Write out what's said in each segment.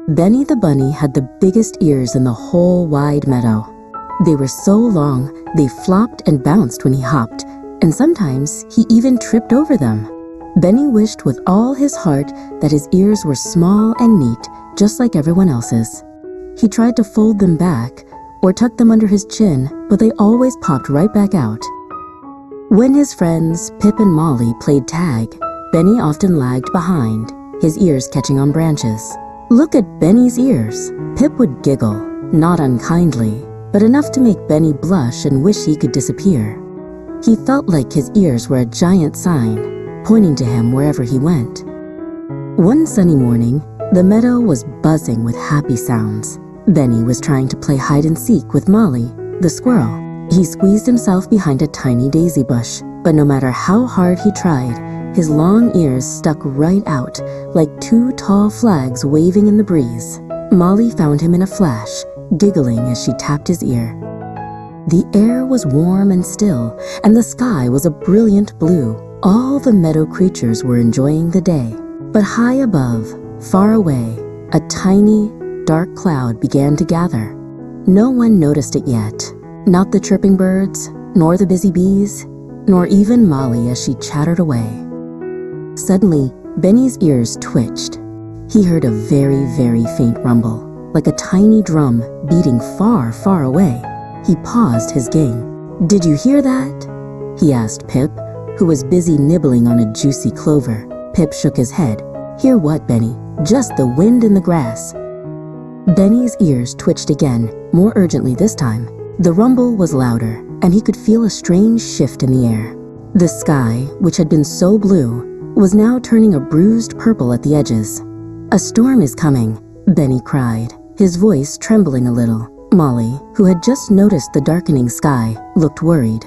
Benny the bunny had the biggest ears in the whole wide meadow. They were so long, they flopped and bounced when he hopped, and sometimes he even tripped over them. Benny wished with all his heart that his ears were small and neat, just like everyone else's. He tried to fold them back or tuck them under his chin, but they always popped right back out. When his friends Pip and Molly played tag, Benny often lagged behind, his ears catching on branches. "Look at Benny's ears!" Pip would giggle, not unkindly, but enough to make Benny blush and wish he could disappear. He felt like his ears were a giant sign, pointing to him wherever he went. One sunny morning, the meadow was buzzing with happy sounds. Benny was trying to play hide and seek with Molly, the squirrel. He squeezed himself behind a tiny daisy bush, but no matter how hard he tried, his long ears stuck right out, like two tall flags waving in the breeze. Molly found him in a flash, giggling as she tapped his ear. The air was warm and still, and the sky was a brilliant blue. All the meadow creatures were enjoying the day. But high above, far away, a tiny, dark cloud began to gather. No one noticed it yet. Not the chirping birds, nor the busy bees, nor even Molly as she chattered away. Suddenly, Benny's ears twitched. He heard a very, very faint rumble, like a tiny drum beating far, far away. He paused his game. "Did you hear that?" he asked Pip, who was busy nibbling on a juicy clover. Pip shook his head. "Hear what, Benny? Just the wind in the grass." Benny's ears twitched again, more urgently this time. The rumble was louder, and he could feel a strange shift in the air. The sky, which had been so blue, was now turning a bruised purple at the edges. "A storm is coming," Benny cried, his voice trembling a little. Molly, who had just noticed the darkening sky, looked worried.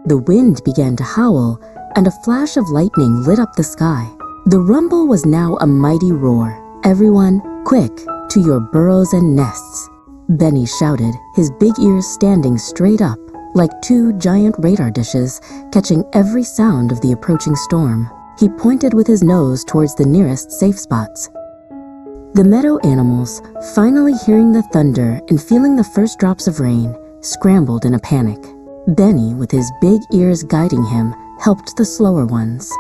The wind began to howl, and a flash of lightning lit up the sky. The rumble was now a mighty roar. "Everyone, quick, to your burrows and nests!" Benny shouted, his big ears standing straight up, like two giant radar dishes, catching every sound of the approaching storm. He pointed with his nose towards the nearest safe spots. The meadow animals, finally hearing the thunder and feeling the first drops of rain, scrambled in a panic. Benny, with his big ears guiding him, helped the slower ones,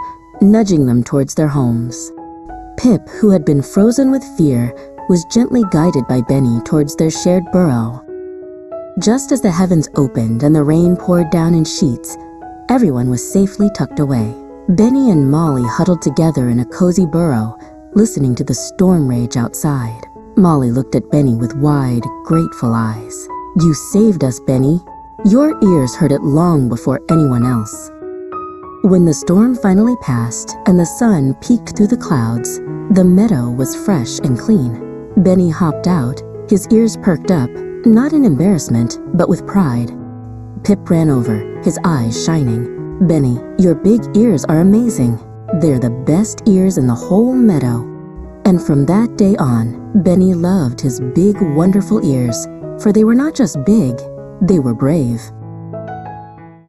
nudging them towards their homes. Pip, who had been frozen with fear, was gently guided by Benny towards their shared burrow. Just as the heavens opened and the rain poured down in sheets, everyone was safely tucked away. Benny and Molly huddled together in a cozy burrow, listening to the storm rage outside. Molly looked at Benny with wide, grateful eyes. "You saved us, Benny. Your ears heard it long before anyone else." When the storm finally passed and the sun peeked through the clouds, the meadow was fresh and clean. Benny hopped out, his ears perked up, not in embarrassment, but with pride. Pip ran over, his eyes shining. "Benny, your big ears are amazing. They're the best ears in the whole meadow." And from that day on, Benny loved his big, wonderful ears, for they were not just big, they were brave.